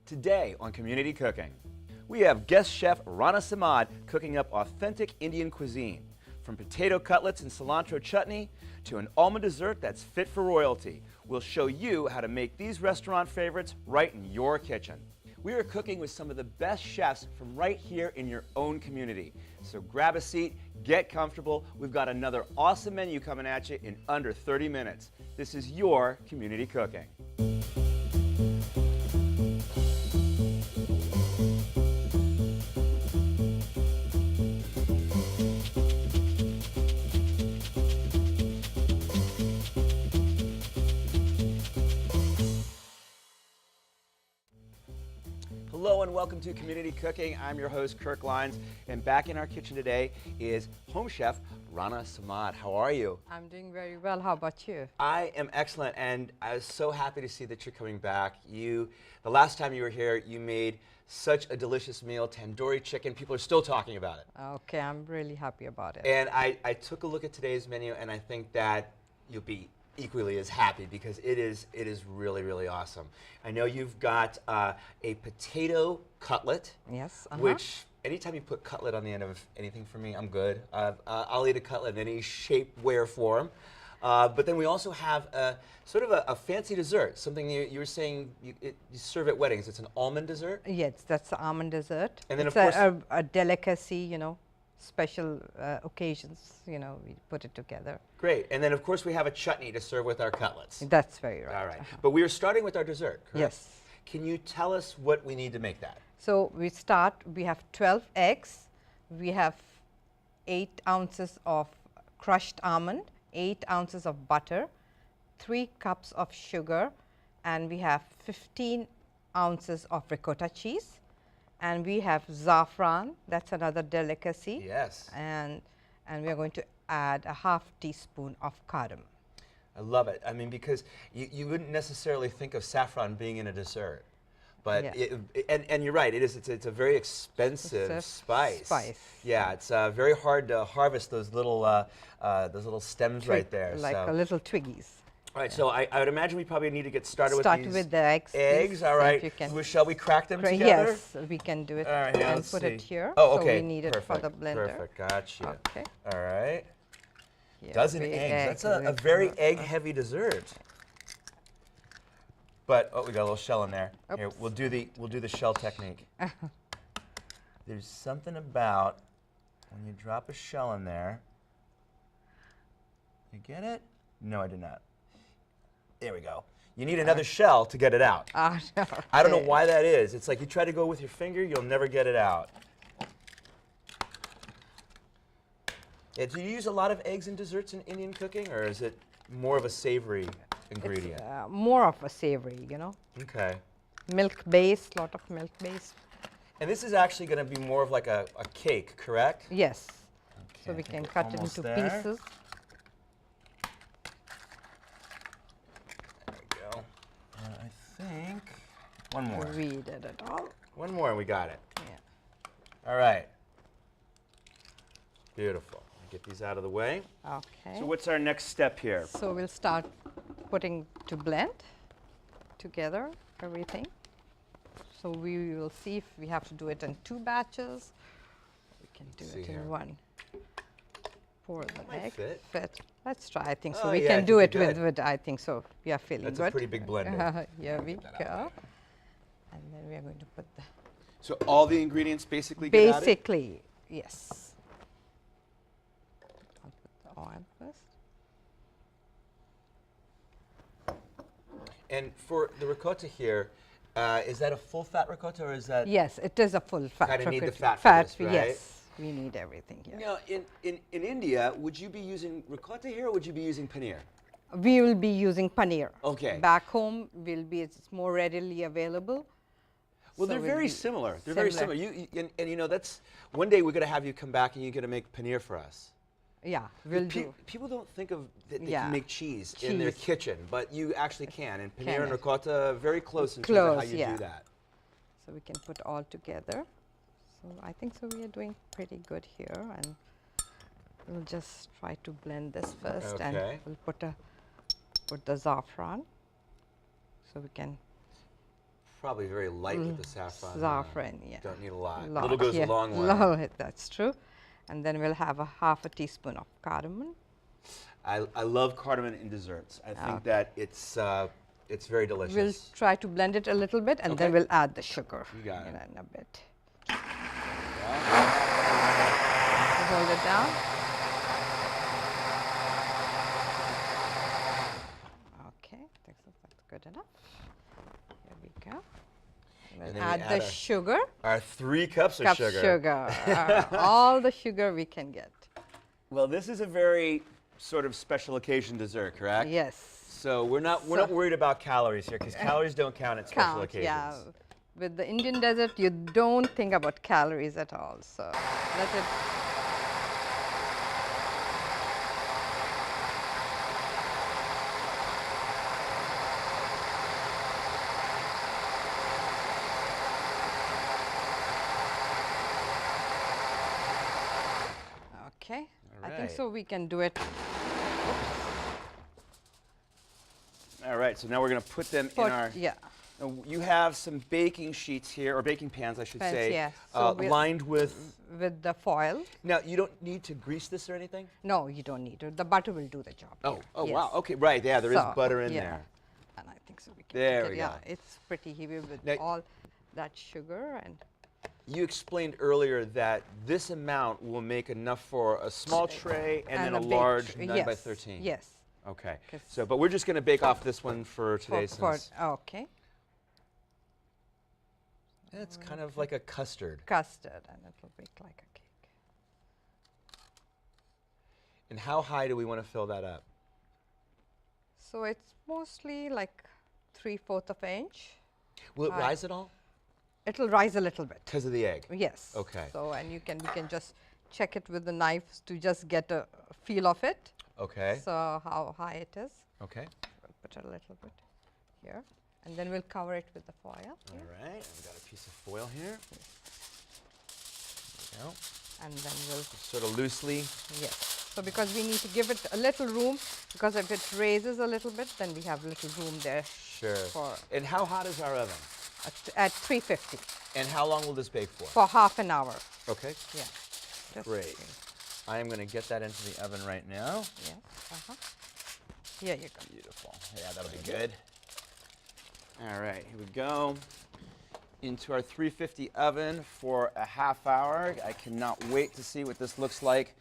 Today on Community Cooking, we have guest chef Rana cooking up authentic Indian cuisine. From potato cutlets and cilantro chutney to an almond dessert that's fit for royalty, we'll show you how to make these restaurant favorites right in your kitchen. We are cooking with some of the best chefs from right here in your own community. So grab a seat, get comfortable. We've got another awesome menu coming at you in under 30 minutes. This is your Community Cooking. Hello and welcome to Community Cooking. I'm your host, Kirk Leins, and back in our kitchen today is home chef Rana. How are you? I'm doing very well. How about you? I am excellent, and I was so happy to see that you're coming back. The last time you were here, you made such a delicious meal, tandoori chicken. People are still talking about it. Okay, I'm really happy about it. And I took a look at today's menu, and I think that you'll be equally as happy because it is really, really awesome. I know you've got a potato cutlet. Yes. Which anytime you put cutlet on the end of anything for me, I'm good. I'll eat a cutlet in any shape, way, form. But then we also have sort of a fancy dessert, something you were saying you serve at weddings. It's an almond dessert? Yes, that's the almond dessert. And then it's of course a delicacy, you know, special occasions, you know, we put it together. Great. And then of course we have a chutney to serve with our cutlets. That's very right. All right. But we are starting with our dessert, correct? Yes. Can you tell us what we need to make that? So we have 12 eggs, we have 8 ounces of crushed almond, 8 ounces of butter, 3 cups of sugar, and we have 15 ounces of ricotta cheese, and we have saffron, that's another delicacy. Yes. And we are going to add a ½ teaspoon of garam. I love it. I mean, because you wouldn't necessarily think of saffron being in a dessert. But yeah. and you're right. It's a very expensive spice. Yeah, it's very hard to harvest those little stems right there. Like so. little twiggies. All right. So I would imagine we probably need to get started Start with these with the eggs. eggs. All right. Shall we crack them together? Yes, we can do it. All right. And put it here. Oh, okay. So we need it for the blender. Perfect. Gotcha. Okay. All right. Yeah, Dozen eggs. That's a very egg-heavy dessert. But we got a little shell in there. Oops. Here, we'll do the shell technique. There's something about when you drop a shell in there. You get it? No, I did not. There we go. You need another shell to get it out. Okay. I don't know why that is. It's like you try to go with your finger, you'll never get it out. Yeah, do you use a lot of eggs in desserts in Indian cooking, or is it more of a savory ingredient? It's, more of a savory, you know. Okay. Milk-based, lot of milk-based. And this is actually going to be more of like a cake, correct? Yes. Okay, So we can cut it into pieces. There we go. And I think one more. We did it all. One more and we got it. Yeah. All right. Beautiful. Get these out of the way. Okay. So what's our next step here? So we'll start putting to blend together everything. So we will see if we have to do it in 2 batches. We can do it in one. Pour the egg. Fit. Let's try. I think so. We can do it with. I think so. We are feeling good. That's a pretty big blender. Here we go. And then we are going to put the. So all the ingredients basically get added? Basically, yes. Oil first. And for the ricotta here, is that a full fat ricotta or is that? Yes, it is a full fat. Kind of need the fat for this, right? Yes, we need everything here. Now, in India, would you be using ricotta here or would you be using paneer? We will be using paneer. Okay. Back home, it's more readily available. Well, So they're very similar. They're very similar. And you know, that's one day we're going to have you come back and you're going to make paneer for us. Yeah, we'll do. People don't think of that they can make cheese in their Cheese. kitchen, but you actually can. And paneer and Can. ricotta very close in terms of how you do that. So we can put all together. So I think so we are doing pretty good here, and we'll just try to blend this first, and we'll put the saffron. So we can Probably very light with the saffron. Saffron, yeah. Don't need a lot. Lot, Little goes yeah. a long way. That's true. And then we'll have a half a teaspoon of cardamom. I love cardamom in desserts. I think that it's very delicious. We'll try to blend it a little bit, and then we'll add the sugar. You got it. In a bit. Hold it down. Okay, that's good enough. Here we go. We'll then add the sugar. Our 3 cups of sugar. All the sugar we can get. Well, this is a very sort of special occasion dessert, correct? Yes. So we're not worried about calories here because calories don't count at special occasions. Yeah. With the Indian dessert, you don't think about calories at all. So let it. Okay. I think so we can do it. All right, so now we're going to put them in our... Yeah. You have some baking sheets here, or baking pans, I should say, yeah. So lined with... With the foil. Now, you don't need to grease this or anything? No, you don't need to. The butter will do the job. Oh, wow. Okay, right. Yeah, there is butter in there. And I think so we can there take we it. go. Yeah, it's pretty heavy with now, all that sugar. And you explained earlier that this amount will make enough for a small tray and then a large 9 by 13. Yes. Okay. So, but we're just going to bake off this one for today. Okay. It's kind of like a custard. Custard, and it will bake like a cake. And how high do we want to fill that up? So it's mostly like 3/4 of an inch. Will it rise at all? It'll rise a little bit. Because of the egg? Yes. Okay. So, and we can just check it with the knife to just get a feel of it. Okay. So how high it is. Okay. We'll put a little bit here. And then we'll cover it with the foil. All right, I've got a piece of foil here. There we go. And then we'll... Sort of loosely. Yes. So because we need to give it a little room, because if it raises a little bit, then we have little room there. Sure. And how hot is our oven? At 350. And how long will this bake for? For half an hour. Okay. Yeah. Great. I am going to get that into the oven right now. Yeah. Here you go. Beautiful. Yeah, that'll be good. All right, here we go. Into our 350 oven for a half hour. I cannot wait to see what this looks like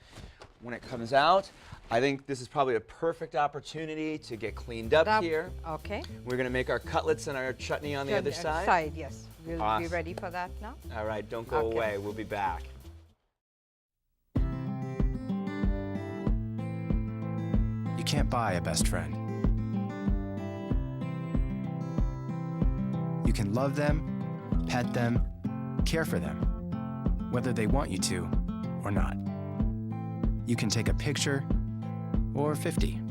when it comes out. I think this is probably a perfect opportunity to get cleaned up here. Okay. We're going to make our cutlets and our chutney on the other side. Yes. We'll be ready for that now. All right, don't go away. We'll be back. You can't buy a best friend. You can love them, pet them, care for them, whether they want you to or not. You can take a picture or 50.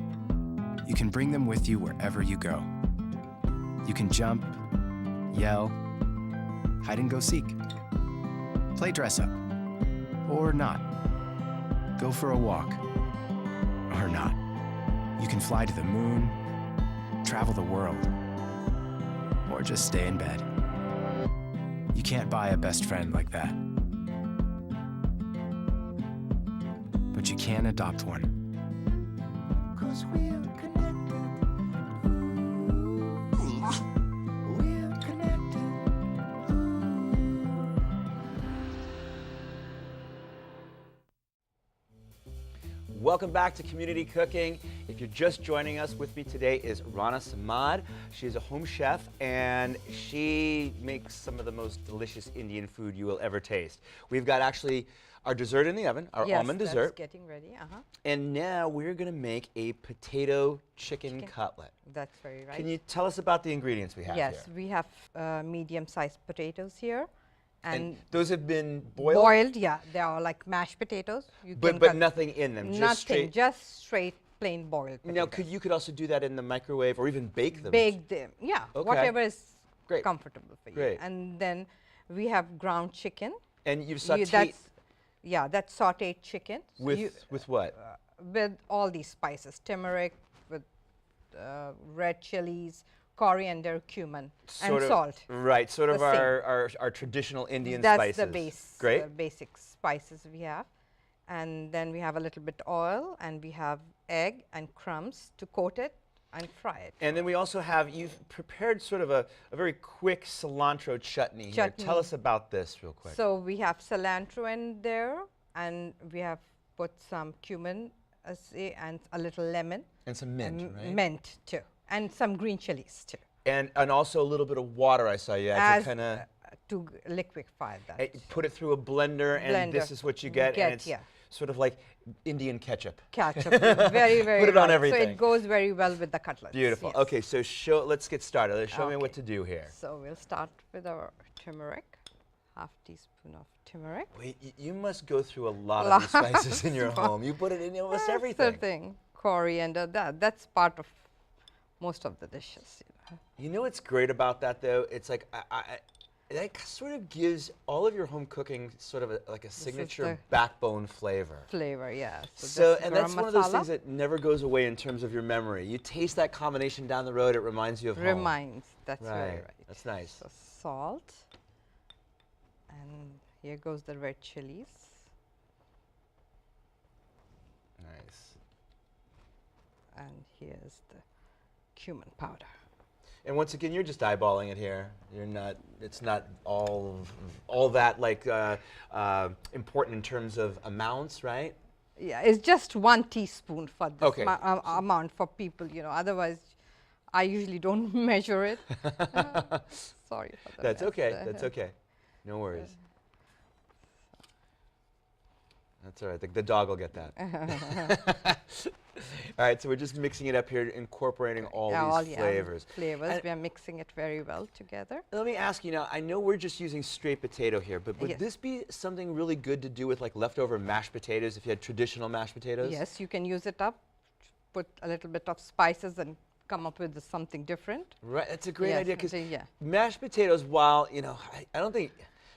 You can bring them with you wherever you go. You can jump, yell, hide and go seek, play dress up, or not. Go for a walk, or not. You can fly to the moon, travel the world, or just stay in bed. You can't buy a best friend like that. But you can adopt one. 'Cause we're connected. We're connected. Welcome back to Community Cooking. If you're just joining us, with me today is Rana Samad. She's a home chef and she makes some of the most delicious Indian food you will ever taste. We've got actually our dessert in the oven, our almond dessert. Yes, getting ready. And now we're going to make a potato chicken cutlet. That's very right. Can you tell us about the ingredients we have here? Yes, we have medium-sized potatoes here. And those have been boiled? Boiled, yeah. They are like mashed potatoes. But nothing in them? Nothing, just straight plain boiled potatoes. Now, you could also do that in the microwave or even bake them? Bake them, yeah. Okay. Whatever is comfortable for you. Great. And then we have ground chicken. And you've sauteed? That's sauteed chicken. With what? With all these spices. Turmeric, with red chilies, coriander, cumin, Sort and of- salt. Right, sort of The same. our traditional Indian That's spices. the base, Great. basic spices we have. And then we have a little bit oil, and we have egg and crumbs to coat it and fry it. And then we also have, you've prepared sort of a very quick cilantro chutney, here. Chutney. Tell us about this real quick. So we have cilantro in there, and we have put some cumin and a little lemon. And some mint, and right? Mint too, and some green chilies too. And also a little bit of water I saw you add to kind of to liquefy that. put it through a blender, and this is what you get, and it's sort of like Indian ketchup. Ketchup, very, very Put it on right. everything. So it goes very well with the cutlets. Beautiful. Yes. Okay, so let's get started. Show me what to do here. So we'll start with our turmeric, half teaspoon of turmeric. Wait, you must go through a lot of these spices in your home. You put it in almost everything. That's the thing. Coriander, that's part of most of the dishes. You know what's great about that, though? It's like that sort of gives all of your home cooking sort of like a signature backbone flavor. Flavor, yeah. So and that's garam one of those masala. things that never goes away in terms of your memory. You taste that combination down the road, it reminds you of home. Reminds, that's very Right. right. That's nice. So salt, and here goes the red chilies. Nice. And here's the cumin powder. And once again, you're just eyeballing it here. You're not. It's not all that like important in terms of amounts, right? Yeah, it's just 1 teaspoon for this Okay. amount for people, Otherwise, I usually don't measure it. Sorry for that. That's okay. That's okay. No worries. That's all right. The dog will get that. All right, so we're just mixing it up here, incorporating all these flavors. Flavors. We are mixing it very well together. Let me ask you now, I know we're just using straight potato here, but would this be something really good to do with like leftover mashed potatoes if you had traditional mashed potatoes? Yes, you can use it up, put a little bit of spices and come up with something different. Right, that's a great idea because yeah. mashed potatoes, while, I don't think,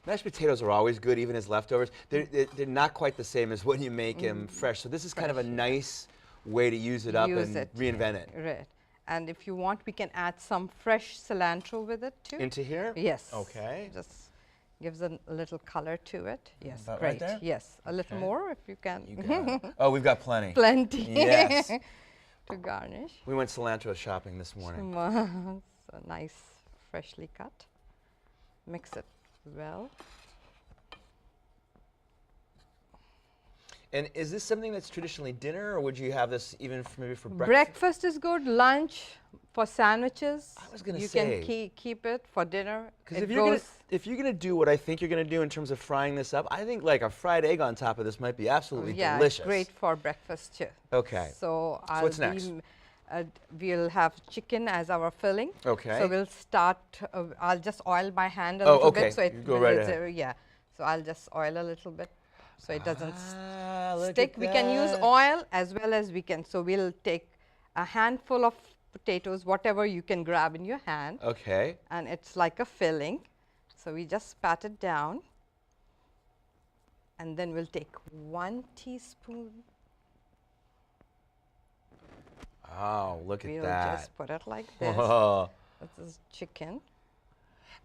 mashed potatoes are always good even as leftovers. They're not quite the same as when you make them fresh. So this is kind of a nice way to use it up and reinvent it. Right. And if you want, we can add some fresh cilantro with it too. Into here? Yes. Okay. Just gives a little color to it. Yes, About great. right there? Yes, a little more if you can. You got it. Oh, we've got plenty. Plenty. Yes. To garnish. We went cilantro shopping this morning. So nice, freshly cut. Mix it well. And is this something that's traditionally dinner, or would you have this even maybe for breakfast? Breakfast is good. Lunch, for sandwiches. I was going to you say. can keep it for dinner. Because if you're gonna do what I think you're gonna do in terms of frying this up, I think like a fried egg on top of this might be absolutely delicious. Yeah, great for breakfast too. Okay. So what's next? We'll have chicken as our filling. Okay. So we'll start. I'll just oil my hand a little bit. So it You go right ahead. yeah. So I'll just oil a little bit, so it doesn't look stick. at We can use that. oil as well as we can. So we'll take a handful of potatoes, whatever you can grab in your hand. Okay. And it's like a filling. So we just pat it down. And then we'll take 1 teaspoon. Oh, look at We'll that. just put it like this. Whoa. This is chicken.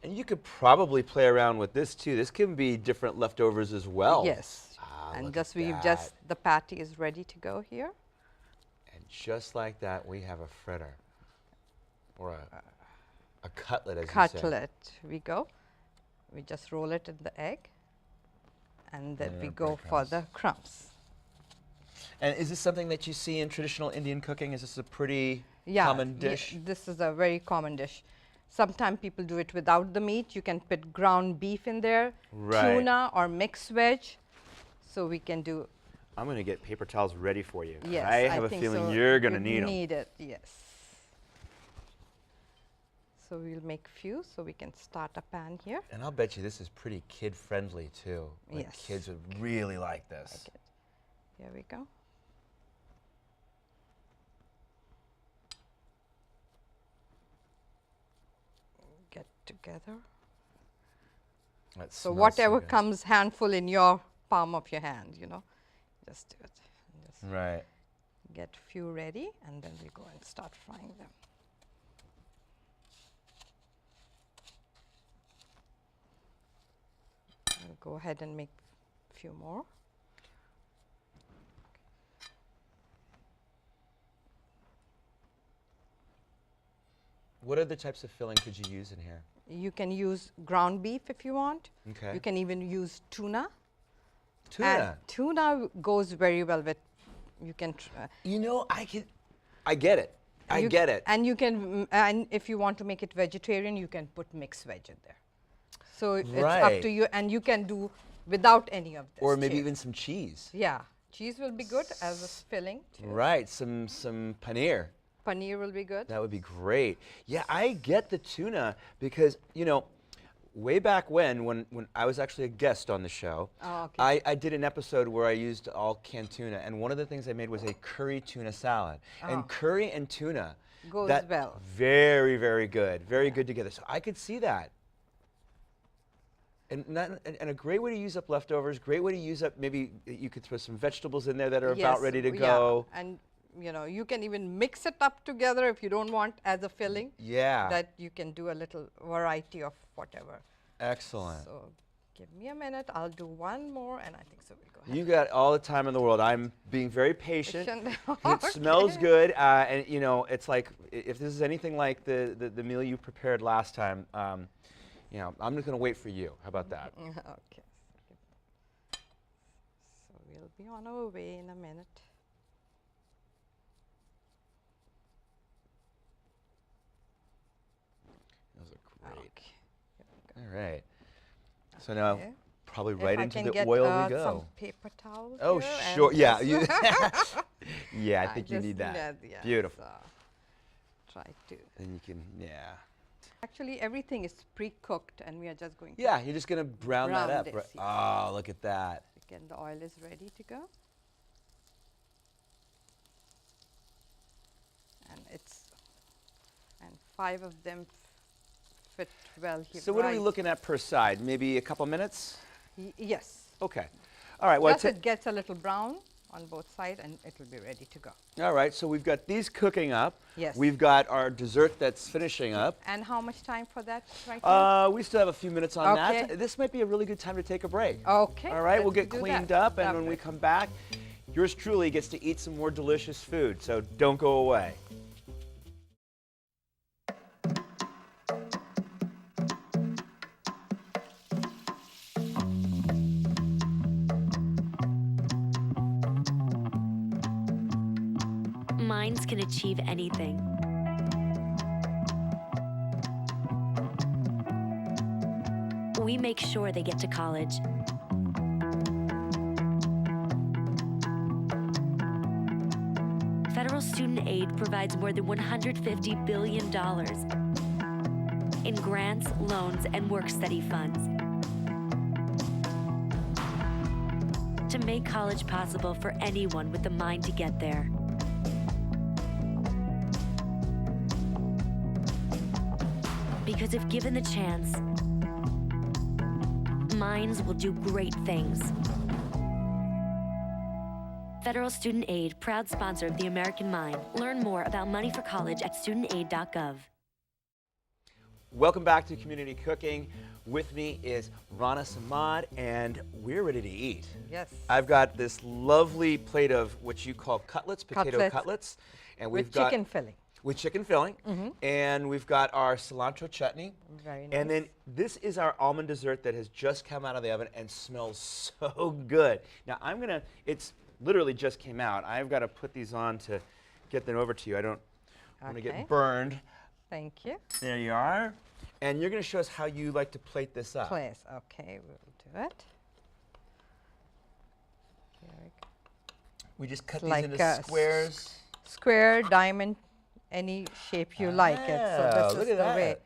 And you could probably play around with this too. This can be different leftovers as well. Yes. Look And just at the patty is ready to go here. And just like that, we have a fritter. Or a cutlet, as you say. Cutlet. We go. We just roll it in the egg. And then we go for the crumbs. And is this something that you see in traditional Indian cooking? Is this a pretty common dish? This is a very common dish. Sometimes people do it without the meat. You can put ground beef in there, tuna or mixed veg. So we can do. I'm going to get paper towels ready for you. Yes, I have a think feeling so. you're going to You need them. Need it, yes. So we'll make few. So we can start a pan here. And I'll bet you this is pretty kid-friendly too. Like Yes. kids would really like this. Okay. Here we go. Get together. That So smells whatever good. comes handful in your palm of your hand, just do it. And just Right. get few ready, and then we go and start frying them. go ahead and make a few more. What other types of filling could you use in here? You can use ground beef if you want. Okay. You can even use tuna. Tuna. And tuna goes very well with, you can. You know, I get it. I get it. And you can, and if you want to make it vegetarian, you can put mixed veg in there. So it's up to you, and you can do without any of this. Or maybe even some cheese. Yeah, cheese will be good as a filling too. Right, some paneer. Paneer will be good. That would be great. Yeah, I get the tuna because, you know, way back when I was actually a guest on the show, I did an episode where I used all canned tuna, and one of the things I made was a curry tuna salad. And curry and tuna goes well. Very, very good. Very good together. So I could see that. And a great way to use up leftovers, great way to use up, maybe you could throw some vegetables in there that are about ready to go. And you know, you can even mix it up together if you don't want as a filling. Yeah. That you can do a little variety of whatever. Excellent. So give me a minute. I'll do one more, and I think so we'll go ahead. You got all the time in the world. I'm being very patient. It smells good, and you know, it's like if this is anything like the meal you prepared last time, you know, I'm just going to wait for you. How about that? Okay. So we'll be on our way in a minute. Those are great. Okay. All right. So now, probably If right I into can the oil we get, go. some paper towels. Oh, here sure. and Yeah. just Yeah, I think you just need that. yeah, Beautiful. so try to. Then you can, yeah. Actually, everything is pre-cooked, and we are just going to. Yeah, you're just going to brown that Brown up. this, Right? yeah. Oh, look at that. Again, the oil is ready to go. And and 5 of them fit well here. So what are we looking at per side? Maybe a couple minutes? Yes. Okay. All right. Well, Just it gets a little brown on both sides, and it will be ready to go. all right. So we've got these cooking up. Yes. We've got our dessert that's finishing up. And how much time for that right now? We still have a few minutes on Okay. that. This might be a really good time to take a break. Okay. All right. We'll let's get do cleaned that. up, and when we Lovely. come back, yours truly gets to eat some more delicious food. So don't go away. Minds can achieve anything. We make sure they get to college. Federal student aid provides more than $150 billion in grants, loans, and work-study funds to make college possible for anyone with the mind to get there. Because if given the chance, minds will do great things. Federal Student Aid, proud sponsor of the American Mind. Learn more about money for college at studentaid.gov. Welcome back to Community Cooking. With me is Rana Samad, and we're ready to eat. Yes. I've got this lovely plate of what you call cutlets, potato cutlets. And we've With got chicken filling. with chicken filling. And we've got our cilantro chutney. Very nice. And then this is our almond dessert that has just come out of the oven and smells so good. Now I'm gonna, it's literally just came out. I've got to put these on to get them over to you. I don't want to Okay. get burned. Thank you. There you are. And you're going to show us how you like to plate this up. Please. Okay, we'll do it. Here we go. We just cut Like these into squares. Square, diamond, any shape you like it. So Oh, this look is at the that. way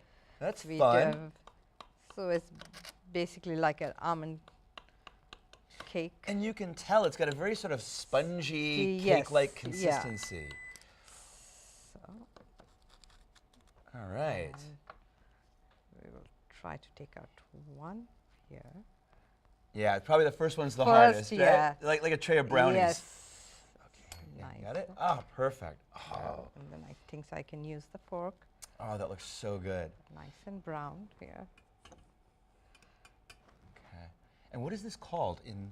That's we fun. do. So it's basically like an almond cake. And you can tell it's got a very sort of spongy, Yes, cake-like yeah. consistency. So All right. we will try to take out one here. Yeah, probably the first one's the First, hardest, right? yeah. Like a tray of brownies. Yes. Yeah, Nice. got it? Oh, perfect. Oh, And then I think I can use the fork. oh, that looks so good. Nice and brown here. Okay. And what is this called in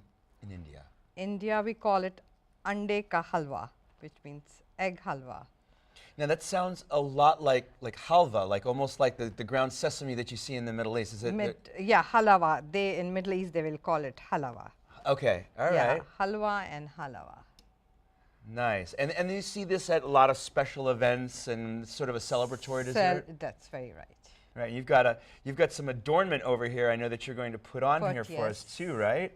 India? India, we call it ande ka halwa, which means egg halwa. Now that sounds a lot like halva, like almost like the ground sesame that you see in the Middle East. Is it? Yeah, halawa. They in Middle East they will call it halawa. Okay, all right. Halwa and halawa. Nice. And you see this at a lot of special events and sort of a celebratory dessert? That's very right. Right. You've got some adornment over here. I know that you're going to put on here for us too, right?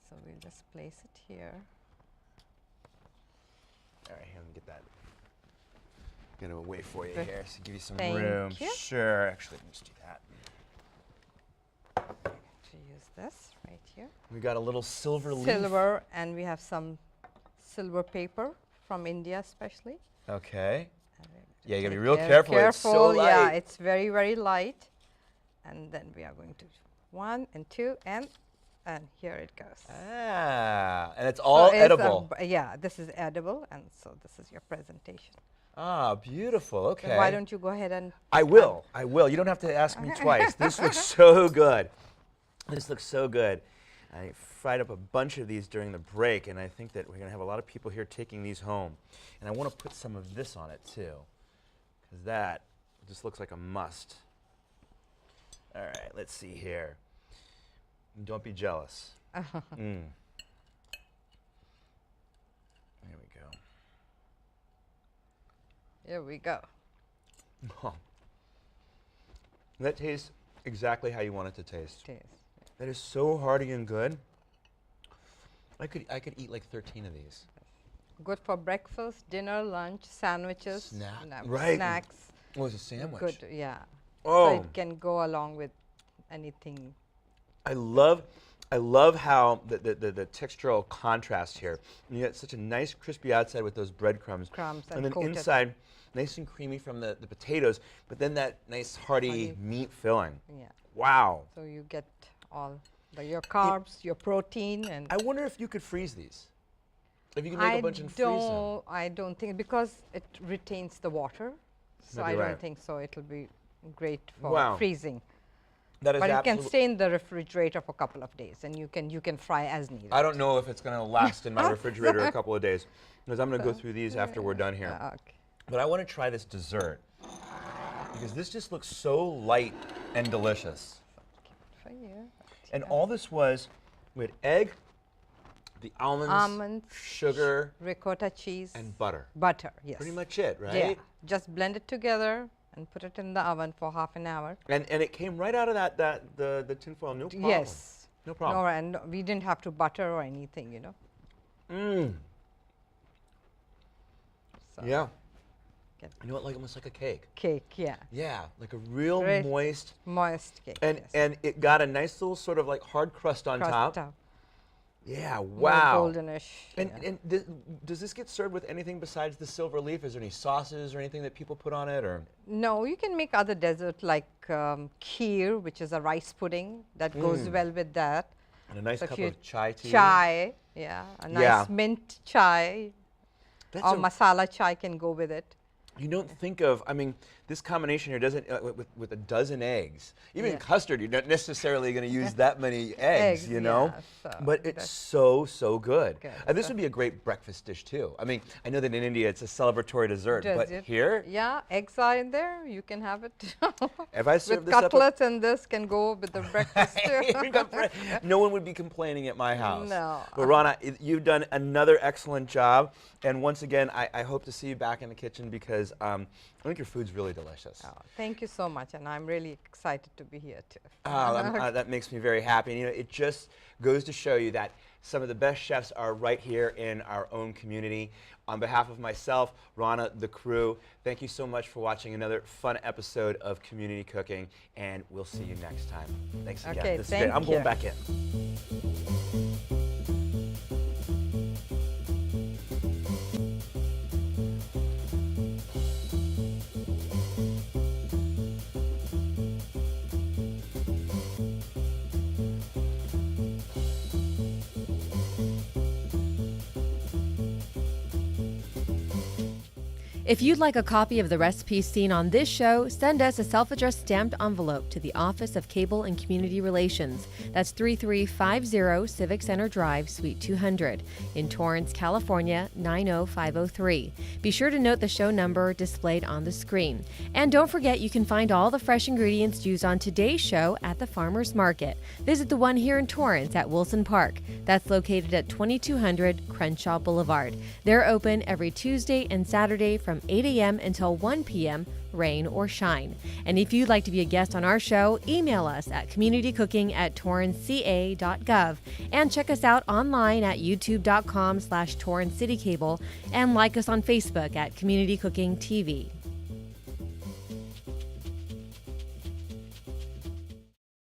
So we'll just place it here. All right, here, let me get that. I'm going to wait for you Good. here, so give you some Thank room. you. Sure. Actually, let me just do that. To use this right here. We got a little silver leaf. Silver, and we have some silver paper from India, especially. Okay. And we have to Yeah, you gotta be take real care- careful. It's so light. Yeah, it's very, very light. And then we are going to 1 and 2 and here it goes. Ah, and it's So all it's a edible. yeah, this is edible, and so this is your presentation. Ah, beautiful. Okay. Then why don't you go ahead and? I will. I will. You don't have to ask me twice. This looks so good. This looks so good. I fried up a bunch of these during the break, and I think that we're going to have a lot of people here taking these home. And I want to put some of this on it, too, because that just looks like a must. All right, let's see here. Don't be jealous. There we go. Here we go. Oh. That tastes exactly how you want it to taste. Taste. That is so hearty and good. I could eat like 13 of these. Good for breakfast, dinner, lunch, sandwiches, Right. snacks. Oh, it's a sandwich. Good, yeah. Oh. So it can go along with anything. I love how the textural contrast here. And you get such a nice crispy outside with those breadcrumbs. Crumbs and and then coated. inside, nice and creamy from the potatoes, but then that nice hearty Hearty. meat filling. Yeah. Wow. So you get all your carbs, your protein, and I wonder if you could freeze these. If you could make a bunch and freeze them. I don't think, because it retains the water. So Maybe I don't right. think so. It'll be great for Wow. freezing. That is But it can absolute- stay in the refrigerator for a couple of days, and you can fry as needed. I don't know if it's going to last in my refrigerator a couple of days, because I'm going to go through these after we're done here. Okay. But I want to try this dessert, because this just looks so light and delicious. For you. And all this was with egg, the almonds, sugar, ricotta cheese, and butter. butter. Yes. Pretty much it, right? Yeah. Just blend it together and put it in the oven for half an hour. And it came right out of the tinfoil, no problem. Yes. No problem. No, and we didn't have to butter or anything, you know. Mmm. So Yeah. get You know what? Like almost like a cake. cake, yeah. Yeah, like a real Great. moist. Moist cake. And yes. and it got a nice little sort of like hard crust on Crust top. up, Yeah, more wow. Goldenish. And, yeah. does this get served with anything besides the silver leaf? Is there any sauces or anything that people put on it, or? No, you can make other dessert like kheer, which is a rice pudding that goes well with that. And a nice So cup if you- of chai tea. Chai, yeah, a nice Yeah. mint chai That's or a- masala chai can go with it. You don't think of, I mean, this combination here doesn't, with a dozen eggs, even Yeah. custard, you're not necessarily going to use that many eggs, you know? yeah, so But it's that's so good. good, This so- would be a great breakfast dish, too. I mean, I know that in India it's a celebratory dessert, Does but it? here, Yeah, eggs are in there. You can have it. if I serve With this up at- cutlets, and this can go with the breakfast too. You've got no one would be complaining at my house. No. But Rana, you've done another excellent job. And once again, I hope to see you back in the kitchen, because I think your food's really delicious. Oh, thank you so much, and I'm really excited to be here too. That makes me very happy. And, you know, it just goes to show you that some of the best chefs are right here in our own community. On behalf of myself, Rana, the crew, thank you so much for watching another fun episode of Community Cooking, and we'll see you next time. Thanks again. Okay, This is great. thank I'm going you. back in. If you'd like a copy of the recipes seen on this show, send us a self-addressed stamped envelope to the Office of Cable and Community Relations. That's 3350 Civic Center Drive, Suite 200, in Torrance, California, 90503. Be sure to note the show number displayed on the screen. And don't forget, you can find all the fresh ingredients used on today's show at the Farmers Market. Visit the one here in Torrance at Wilson Park. That's located at 2200 Crenshaw Boulevard. They're open every Tuesday and Saturday from 8 a.m. until 1 p.m., rain or shine. And if you'd like to be a guest on our show, email us at communitycooking@torranceca.gov and check us out online at youtube.com/TorranceCityCable and like us on Facebook at Community Cooking TV.